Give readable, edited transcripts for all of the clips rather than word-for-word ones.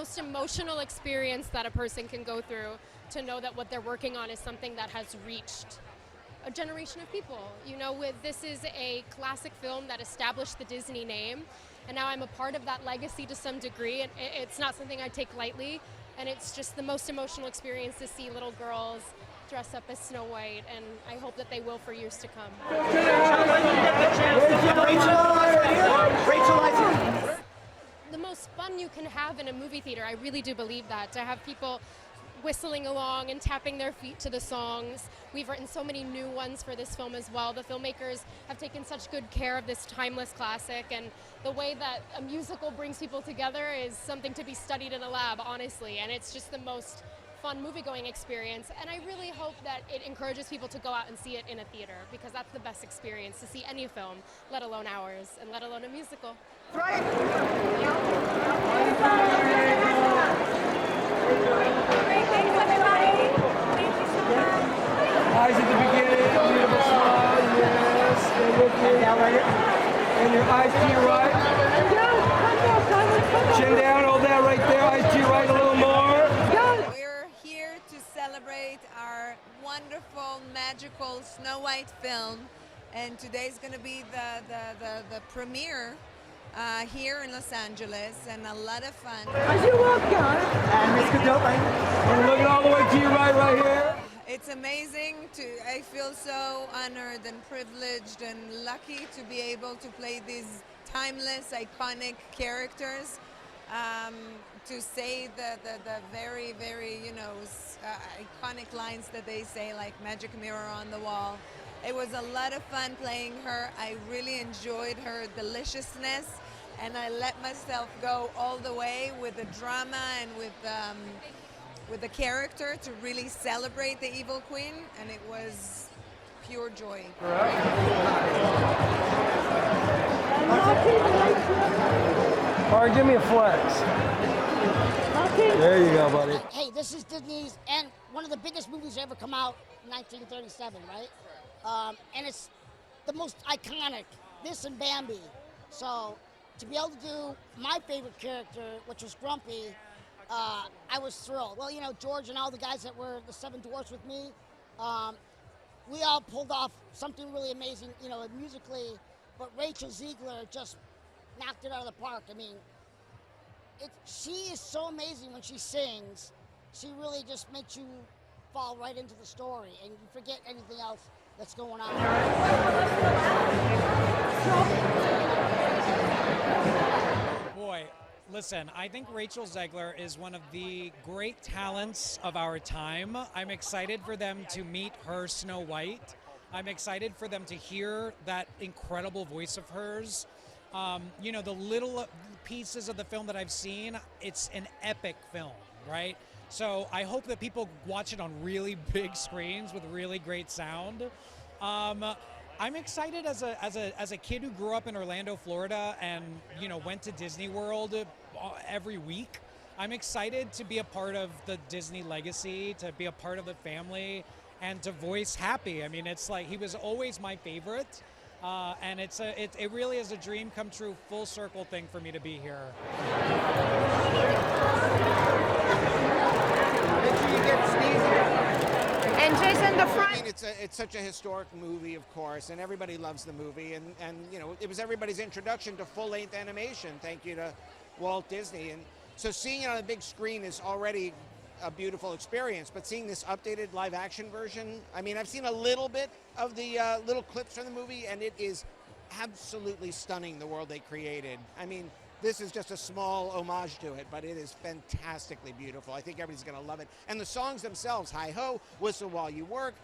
most emotional experience that a person can go through to know that what they're working on is something that has reached a generation of people. You know, this is a classic film that established the Disney name, and now I'm a part of that legacy to some degree. And it's not something I take lightly, and it's just the most emotional experience to see little girls dress up as Snow White, and I hope that they will for years to come. Rachel, the most fun you can have in a movie theater, I really do believe that, to have people whistling along and tapping their feet to the songs. We've written so many new ones for this film as well. The filmmakers have taken such good care of this timeless classic, and the way that a musical brings people together is something to be studied in a lab, honestly, and it's just the most fun movie-going experience, and I really hope that it encourages people to go out and see it in a theater, because that's the best experience to see any film, let alone ours, and let alone a musical. Right. Thanks, everybody. Thank you so much. Eyes at the beginning, beautiful smile, yes, stay with me. Down right here. And your eyes to your right. Chin down, hold that right there, eyes to your right a little more. We're here to celebrate our wonderful, magical Snow White film, and today's going to be the premiere here in Los Angeles, and a lot of fun. As you walk down, and Miss Gadot, And looking all the way to your right here. It's amazing I feel so honored and privileged and lucky to be able to play these timeless, iconic characters, to say the very, very, iconic lines that they say, like magic mirror on the wall. It was a lot of fun playing her. I really enjoyed her deliciousness, and I let myself go all the way with the drama and with the character to really celebrate the evil queen, and it was pure joy. All right, give me a flex. There you go, buddy. Hey, this is Disney's, and one of the biggest movies to ever come out, 1937, right? And it's the most iconic, this and Bambi. So to be able to do my favorite character, which was Grumpy, I was thrilled. Well, George and all the guys that were the 7 Dwarfs with me, we all pulled off something really amazing, musically, but Rachel Zegler just knocked it out of the park. I mean, she is so amazing when she sings. She really just makes you fall right into the story, and you forget anything else that's going on. Boy, listen, I think Rachel Zegler is one of the great talents of our time. I'm excited for them to meet her Snow White. I'm excited for them to hear that incredible voice of hers. The little pieces of the film that I've seen, it's an epic film, right? So I hope that people watch it on really big screens with really great sound. I'm excited as a kid who grew up in Orlando, Florida, and went to Disney World every week. I'm excited to be a part of the Disney legacy, to be a part of the family, and to voice Happy. I mean, it's like he was always my favorite. And it really is a dream come true, full circle thing for me to be here. Make sure you get Sneezy. And Jason, the front. I mean, it's such a historic movie, of course, and everybody loves the movie. And it was everybody's introduction to full-length animation. Thank you to Walt Disney. And so seeing it on a big screen is already a beautiful experience, but seeing this updated live-action version, I mean, I've seen a little bit of the little clips from the movie, and it is absolutely stunning, the world they created. I mean, this is just a small homage to it, but it is fantastically beautiful. I think everybody's going to love it. And the songs themselves, Hi-Ho, Whistle While You Work,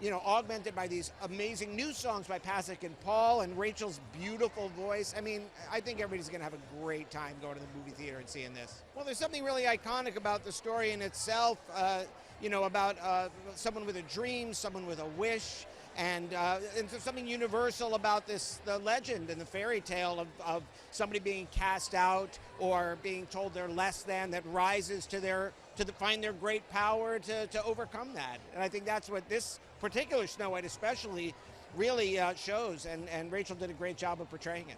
augmented by these amazing new songs by Pasek and Paul, and Rachel's beautiful voice. I mean, I think everybody's going to have a great time going to the movie theater and seeing this. Well, there's something really iconic about the story in itself, about someone with a dream, someone with a wish, and there's something universal about the legend and the fairy tale of somebody being cast out or being told they're less than, that rises to find their great power to overcome that. And I think that's what this particular Snow White especially really shows, and Rachel did a great job of portraying it.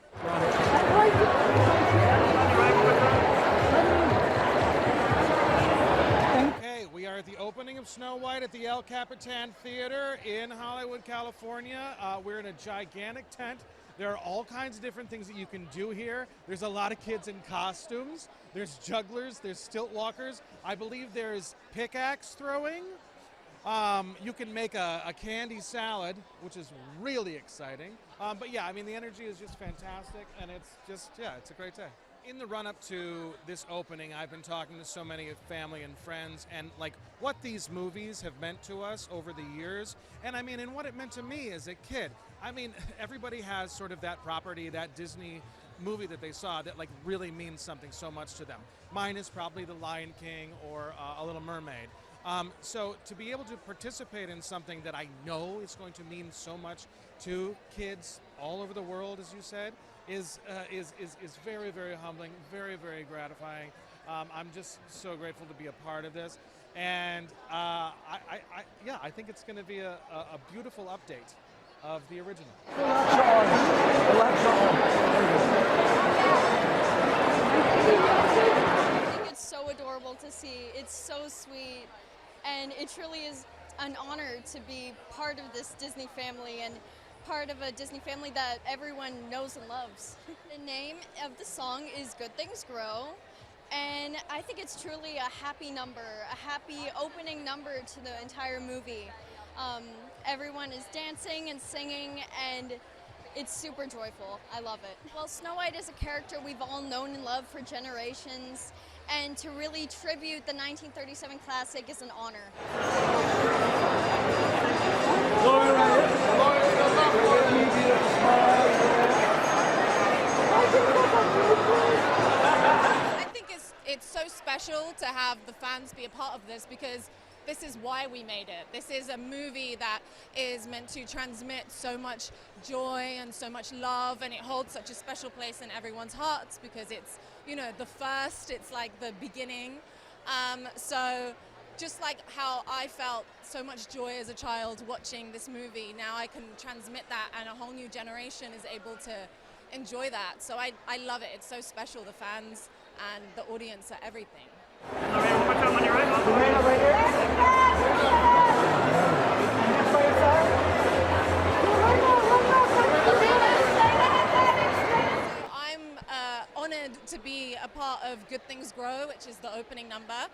Snow White at the El Capitan Theatre in Hollywood, California. We're in a gigantic tent. There are all kinds of different things that you can do here. There's a lot of kids in costumes. There's jugglers, there's stilt walkers. I believe there's pickaxe throwing. You can make a candy salad, which is really exciting. But yeah, I mean, the energy is just fantastic, and it's just, yeah, it's a great day. In the run-up to this opening, I've been talking to so many family and friends, and like what these movies have meant to us over the years, and I mean, and what it meant to me as a kid. I mean, everybody has sort of that property, that Disney movie that they saw that like really means something so much to them. Mine is probably The Lion King or A Little Mermaid. So to be able to participate in something that I know is going to mean so much to kids all over the world, as you said, is very, very humbling, very, very gratifying. I'm just so grateful to be a part of this, and I think it's going to be a beautiful update of the original. I think it's so adorable to see. It's so sweet, and it truly is an honor to be part of this Disney family and part of a Disney family that everyone knows and loves. The name of the song is Good Things Grow, and I think it's truly a happy number, a happy opening number to the entire movie. Everyone is dancing and singing, and it's super joyful. I love it. Well, Snow White is a character we've all known and loved for generations, and to really tribute the 1937 classic is an honor. I think it's so special to have the fans be a part of this, because this is why we made it. This is a movie that is meant to transmit so much joy and so much love, and it holds such a special place in everyone's hearts because it's, you know, the first, it's like the beginning. So just like how I felt so much joy as a child watching this movie, now I can transmit that, and a whole new generation is able to enjoy that. So I love it. It's so special. The fans and the audience are everything. Lorena, one more time on your right. Lorena, right here. I'm honored to be a part of Good Things Grow, which is the opening number.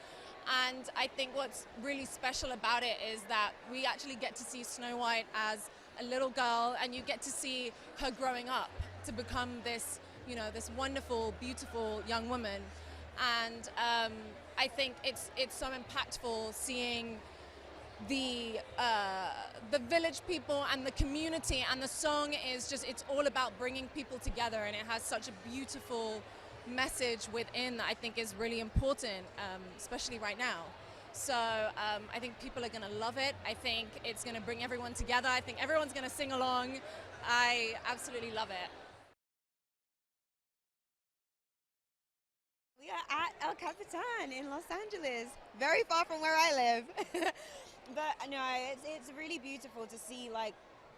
And I think what's really special about it is that we actually get to see Snow White as a little girl, and you get to see her growing up to become this, you know, this wonderful, beautiful young woman. And I think it's so impactful seeing the village people and the community, and the song is just, it's all about bringing people together, and it has such a beautiful message within that I think is really important, especially right now. So I think people are going to love it. I think it's going to bring everyone together. I think everyone's going to sing along. I absolutely love it. We are at El Capitan in Los Angeles, very far from where I live. But no, it's really beautiful to see like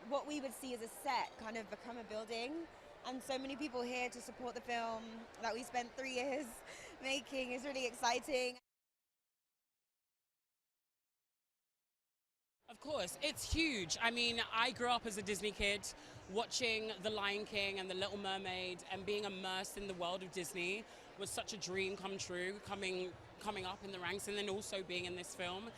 what we would see as a set kind of become a building, and so many people here to support the film that we spent 3 years making is really exciting. Of course, it's huge. I mean, I grew up as a Disney kid watching The Lion King and The Little Mermaid, and being immersed in the world of Disney was such a dream come true, coming up in the ranks, and then also being in this film.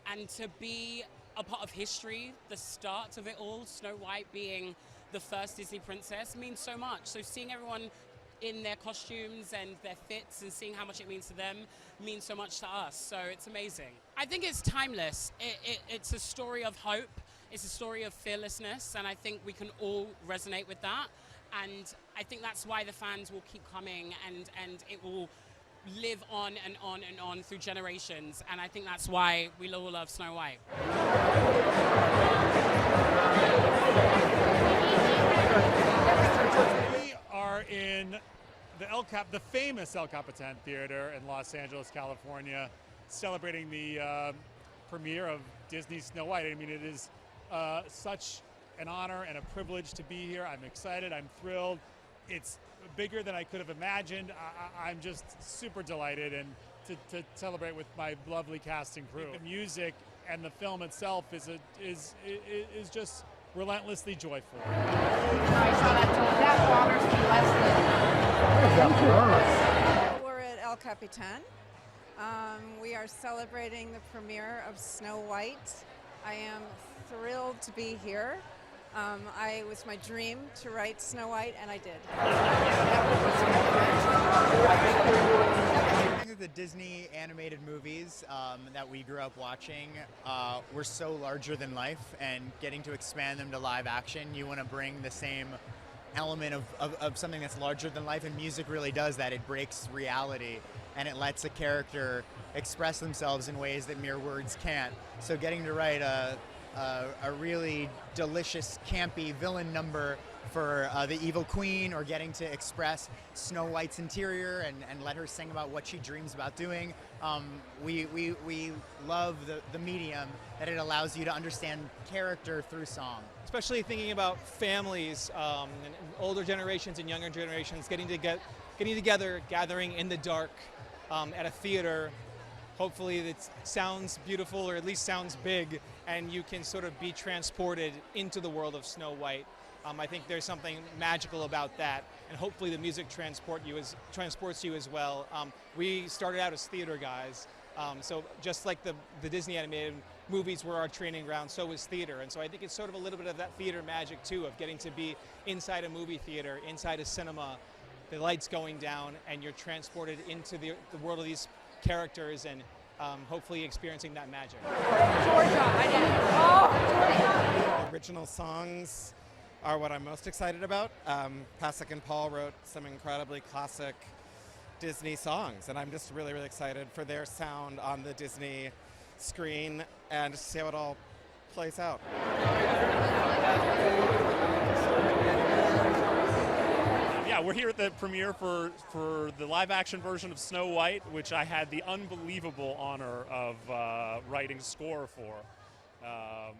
And to be a part of history, the start of it all, Snow White being the first Disney princess, means so much. So seeing everyone in their costumes and their fits and seeing how much it means to them means so much to us. So it's amazing. I think it's timeless. It's a story of hope. It's a story of fearlessness, and I think we can all resonate with that. And I think that's why the fans will keep coming, and it will live on and on and on through generations. And I think that's why we all love Snow White. We are in the famous El Capitan Theatre in Los Angeles, California, celebrating the premiere of Disney's Snow White. I mean, it is such an honor and a privilege to be here. I'm excited, I'm thrilled. It's bigger than I could have imagined. I'm just super delighted, and to celebrate with my lovely cast and crew. The music the film itself is just relentlessly joyful. We're at El Capitan. We are celebrating the premiere of Snow White. I am thrilled to be here. It was my dream to write Snow White, and I did. I think that the Disney animated movies that we grew up watching were so larger than life, and getting to expand them to live action, you want to bring the same element of something that's larger than life, and music really does that. It breaks reality, and it lets a character express themselves in ways that mere words can't. So getting to write a really delicious, campy villain number for the evil queen, or getting to express Snow White's interior and let her sing about what she dreams about doing. We love the medium that it allows you to understand character through song. Especially thinking about families and older generations and younger generations getting together, gathering in the dark at a theater. Hopefully it sounds beautiful, or at least sounds big, and you can sort of be transported into the world of Snow White. I think there's something magical about that, and hopefully the music transports you as well. We started out as theater guys, so just like the Disney animated movies were our training ground, so was theater. And so I think it's sort of a little bit of that theater magic too, of getting to be inside a movie theater, inside a cinema, the lights going down, and you're transported into the world of these characters, and hopefully experiencing that magic. Original songs are what I'm most excited about. Pasek and Paul wrote some incredibly classic Disney songs, and I'm just really, really excited for their sound on the Disney screen and just see how it all plays out. Yeah, we're here at the premiere for the live-action version of Snow White, which I had the unbelievable honor of writing score for,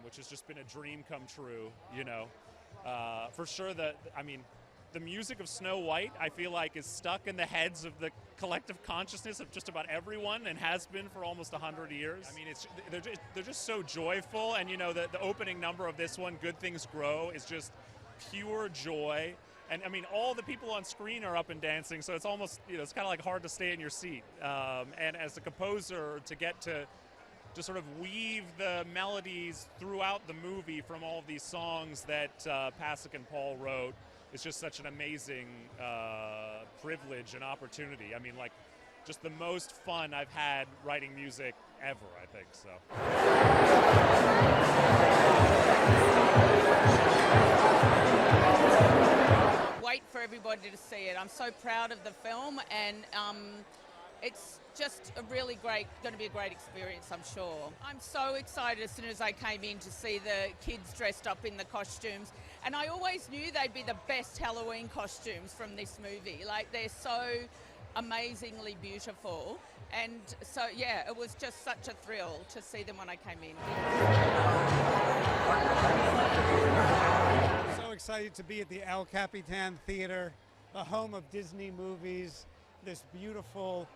which has just been a dream come true, you know. For sure, the music of Snow White, I feel like, is stuck in the heads of the collective consciousness of just about everyone, and has been for almost 100 years. I mean, they're just so joyful, and you know, the opening number of this one, Good Things Grow, is just pure joy. And I mean, all the people on screen are up and dancing, so it's almost, you know, it's kind of like hard to stay in your seat. And as a composer, to get to sort of weave the melodies throughout the movie from all of these songs that Pasek and Paul wrote is just such an amazing privilege and opportunity. I mean, like, just the most fun I've had writing music ever, I think, so. Wait for everybody to see it. I'm so proud of the film, and it's just going to be a great experience, I'm sure. I'm so excited as soon as I came in to see the kids dressed up in the costumes, and I always knew they'd be the best Halloween costumes from this movie. Like, they're so amazingly beautiful, and so yeah, it was just such a thrill to see them when I came in. So excited to be at the El Capitan Theatre, the home of Disney movies, this beautiful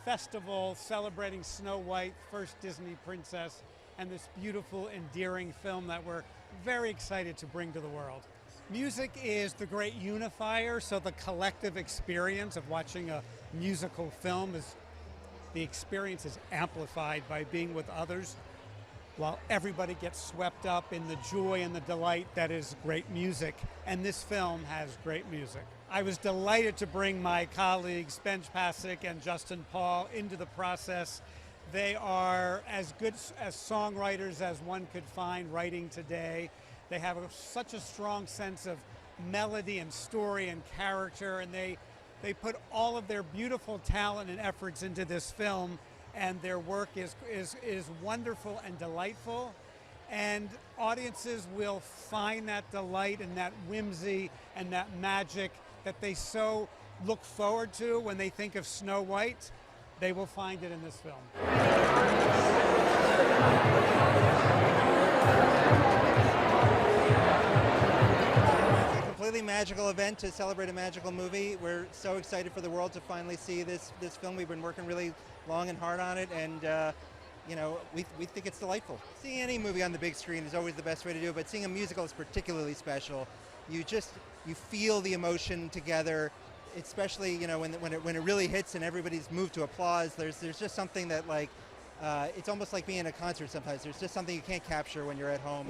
festival celebrating Snow White, first Disney princess, and this beautiful, endearing film that we're very excited to bring to the world. Music is the great unifier, so the collective experience of watching a musical film the experience is amplified by being with others, while everybody gets swept up in the joy and the delight that is great music. And this film has great music. I was delighted to bring my colleagues Benj, Pasek, and Justin Paul into the process. They are as good as songwriters as one could find writing today. They have such a strong sense of melody and story and character, and they put all of their beautiful talent and efforts into this film, and their work is wonderful and delightful, and audiences will find that delight and that whimsy and that magic that they so look forward to when they think of Snow White. They will find it in this film. Completely magical event to celebrate a magical movie. We're so excited for the world to finally see this film. We've been working really long and hard on it, and you know, we think it's delightful. Seeing any movie on the big screen is always the best way to do it, but seeing a musical is particularly special. You feel the emotion together, especially, you know, when it really hits and everybody's moved to applause. There's just something that, like, it's almost like being at a concert sometimes. There's just something you can't capture when you're at home.